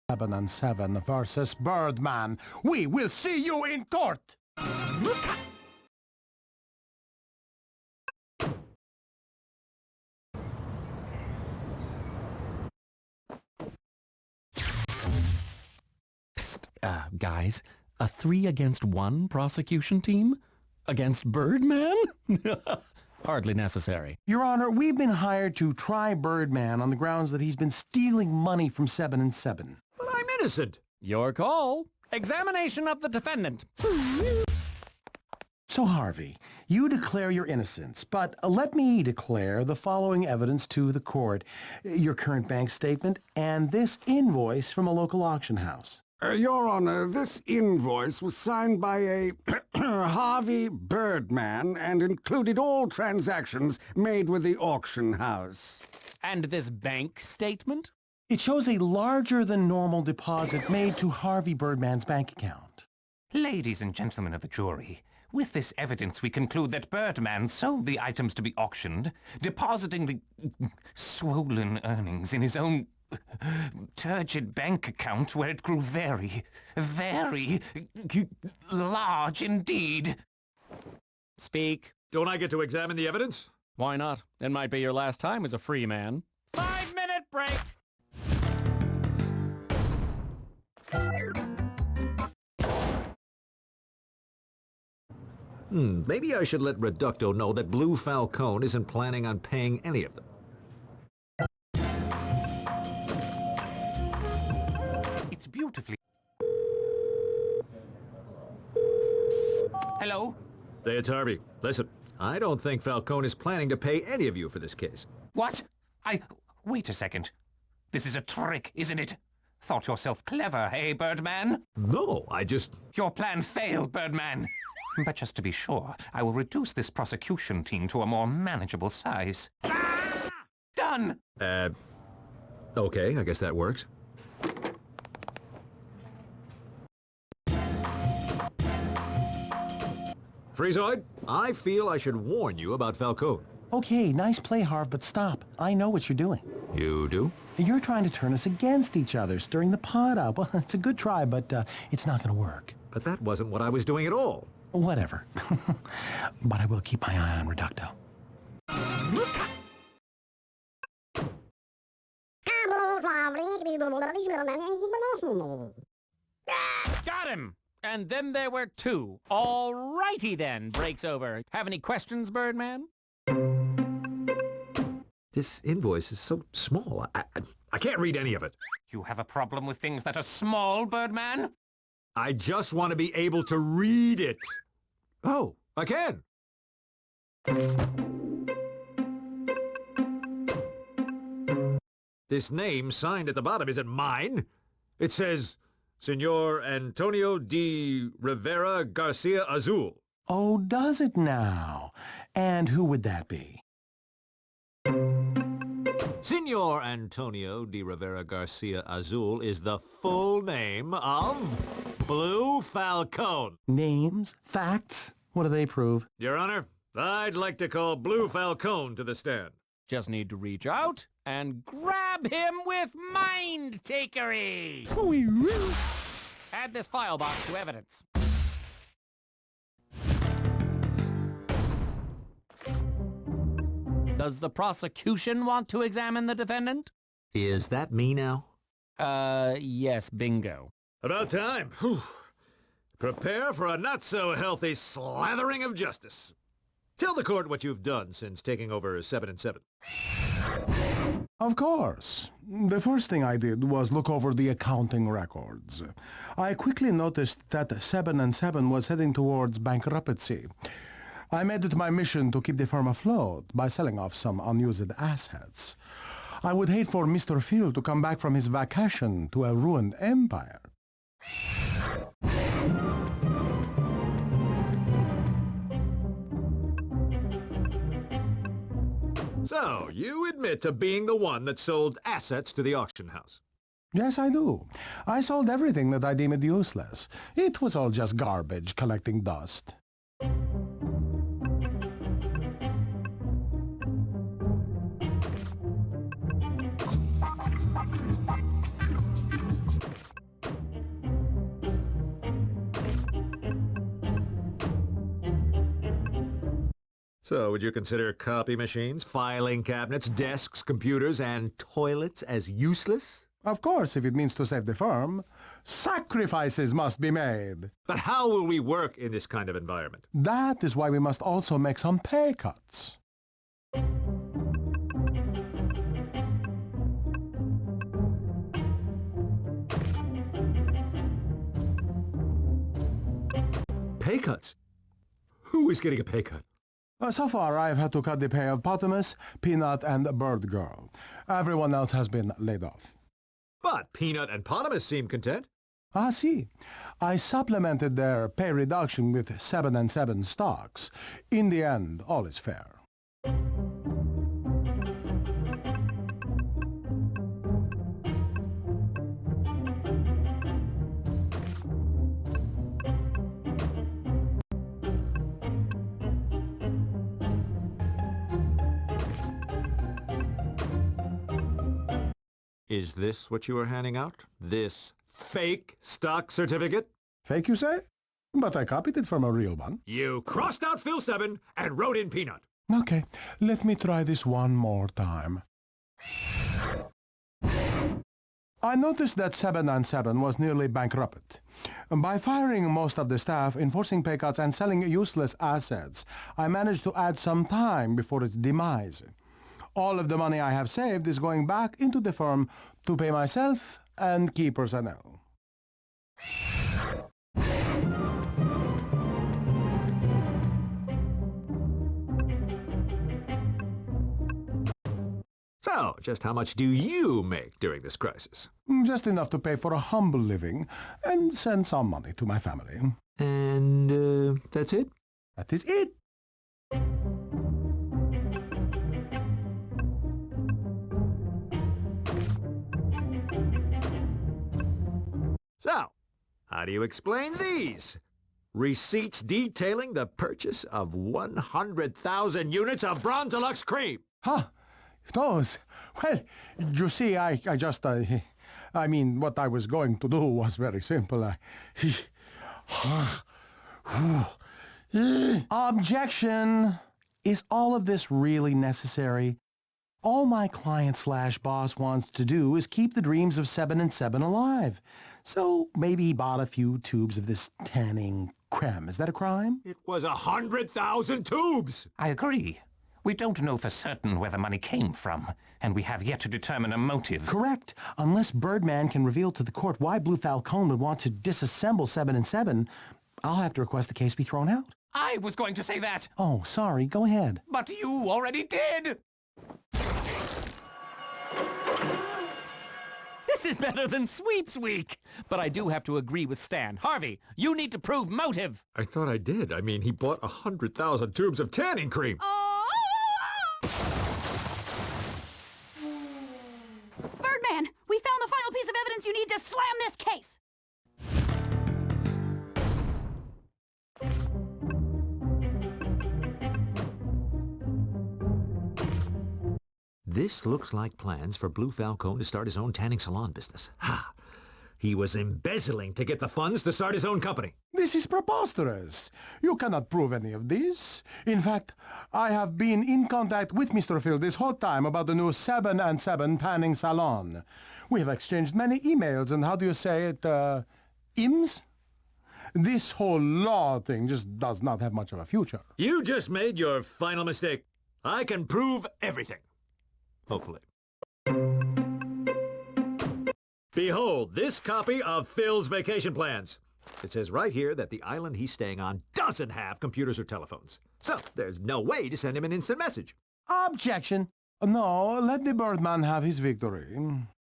7 and 7 versus Birdman. We will see you in court! Psst, guys, a 3-against-1 prosecution team? Against Birdman? Hardly necessary. Your Honor, we've been hired to try Birdman on the grounds that he's been stealing money from 7 and 7. But I'm innocent. Your call. Examination of the defendant. So, Harvey, you declare your innocence, but let me declare the following evidence to the court. Your current bank statement and this invoice from a local auction house. Your Honor, this invoice was signed by a Harvey Birdman and included all transactions made with the auction house. And this bank statement? It shows a larger-than-normal deposit made to Harvey Birdman's bank account. Ladies and gentlemen of the jury, with this evidence we conclude that Birdman sold the items to be auctioned, depositing the swollen earnings in his own turgid bank account where it grew very, very large indeed. Speak. Don't I get to examine the evidence? Why not? It might be your last time as a free man. 5-minute break! Maybe I should let Reducto know that Blue Falcone isn't planning on paying any of them. It's beautifully... Hello? Hey, it's Harvey. Listen, I don't think Falcone is planning to pay any of you for this case. What? Wait a second. This is a trick, isn't it? Thought yourself clever, eh, Birdman? No, I just... Your plan failed, Birdman. But just to be sure, I will reduce this prosecution team to a more manageable size. Ah! Done! Okay, I guess that works. Freezoid, I feel I should warn you about Falcone. Okay, nice play, Harv, but stop. I know what you're doing. You do? You're trying to turn us against each other, stirring the pot up. Well, it's a good try, but it's not going to work. But that wasn't what I was doing at all. Whatever. But I will keep my eye on Reducto. Got him! And then there were 2. All righty then, breaks over. Have any questions, Birdman? This invoice is so small. I can't read any of it. You have a problem with things that are small, Birdman? I just want to be able to read it. Oh, I can. This name signed at the bottom isn't mine. It says, Senor Antonio de Rivera Garcia Azul. Oh, does it now? And who would that be? Senor Antonio de Rivera Garcia Azul is the full name of Blue Falcone. Names? Facts? What do they prove? Your Honor, I'd like to call Blue Falcone to the stand. Just need to reach out and grab him with mind-takery! Add this file box to evidence. Does the prosecution want to examine the defendant? Is that me now? Yes, bingo. About time. Whew. Prepare for a not-so-healthy slathering of justice. Tell the court what you've done since taking over 7 and 7. Of course. The first thing I did was look over the accounting records. I quickly noticed that 7 and 7 was heading towards bankruptcy. I made it my mission to keep the firm afloat by selling off some unused assets. I would hate for Mr. Phil to come back from his vacation to a ruined empire. So, you admit to being the one that sold assets to the auction house. Yes, I do. I sold everything that I deemed useless. It was all just garbage collecting dust. So, would you consider copy machines, filing cabinets, desks, computers, and toilets as useless? Of course, if it means to save the firm. Sacrifices must be made. But how will we work in this kind of environment? That is why we must also make some pay cuts. Pay cuts? Who is getting a pay cut? So far, I've had to cut the pay of Potamus, Peanut, and Bird Girl. Everyone else has been laid off. But Peanut and Potamus seem content. Ah, see. I supplemented their pay reduction with 7 and 7 stocks. In the end, all is fair. Is this what you are handing out? This fake stock certificate? Fake, you say? But I copied it from a real one. You crossed out Phil 7 and wrote in Peanut. Okay, let me try this one more time. I noticed that 7 and 7 was nearly bankrupt. By firing most of the staff, enforcing pay cuts, and selling useless assets, I managed to add some time before its demise. All of the money I have saved is going back into the firm to pay myself and key personnel. So, just how much do you make during this crisis? Just enough to pay for a humble living and send some money to my family. And, that's it? That is it. So, how do you explain these? Receipts detailing the purchase of 100,000 units of Bronze Deluxe cream. Huh? Those? Well, you see, I mean, what I was going to do was very simple. Objection! Is all of this really necessary? All my client/boss wants to do is keep the dreams of 7 and 7 alive. So maybe he bought a few tubes of this tanning creme. Is that a crime? It was 100,000 tubes! I agree. We don't know for certain where the money came from, and we have yet to determine a motive. Correct. Unless Birdman can reveal to the court why Blue Falcone would want to disassemble 7 and 7, I'll have to request the case be thrown out. I was going to say that! Oh, sorry. Go ahead. But you already did! This is better than Sweeps Week. But I do have to agree with Stan. Harvey, you need to prove motive. I thought I did. I mean, he bought 100,000 tubes of tanning cream. Birdman, we found the final piece of evidence you need to slam this case. This looks like plans for Blue Falcone to start his own tanning salon business. Ha! He was embezzling to get the funds to start his own company. This is preposterous. You cannot prove any of this. In fact, I have been in contact with Mr. Phil this whole time about the new 7 and 7 tanning salon. We have exchanged many emails and how do you say it, IMS? This whole law thing just does not have much of a future. You just made your final mistake. I can prove everything. Hopefully. Behold this copy of Phil's vacation plans. It says right here that the island he's staying on doesn't have computers or telephones. So there's no way to send him an instant message. Objection. No, let the Birdman have his victory.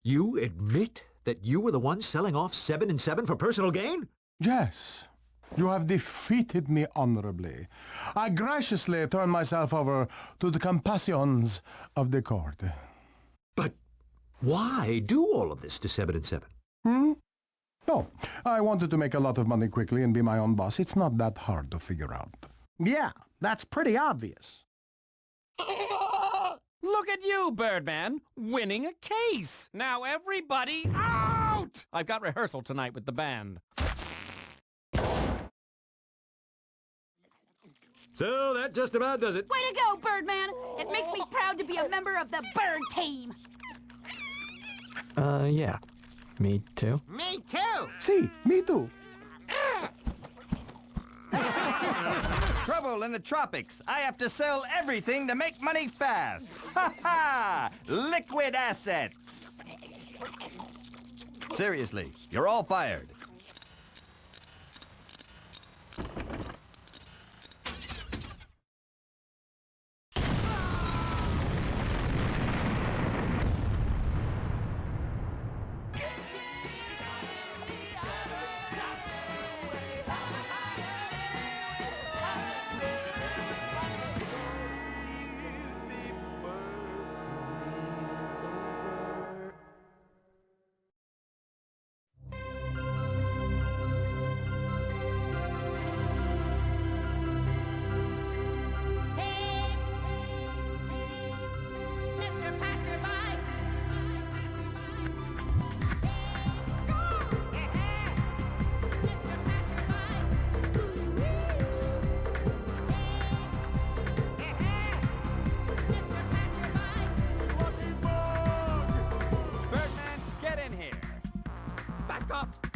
You admit that you were the one selling off 7 and 7 for personal gain? Yes. You have defeated me honorably. I graciously turn myself over to the compassions of the court. But why do all of this to 7 and 7? Oh, I wanted to make a lot of money quickly and be my own boss. It's not that hard to figure out. Yeah, that's pretty obvious. Look at you, Birdman, winning a case. Now everybody out! I've got rehearsal tonight with the band. So that just about does it. Way to go, Birdman! It makes me proud to be a member of the bird team. Yeah. Me too. Me too! See, me too. Trouble in the tropics. I have to sell everything to make money fast. Ha ha! Liquid assets. Seriously, you're all fired. Mr. Passerby! Birdman, get in here. Back off.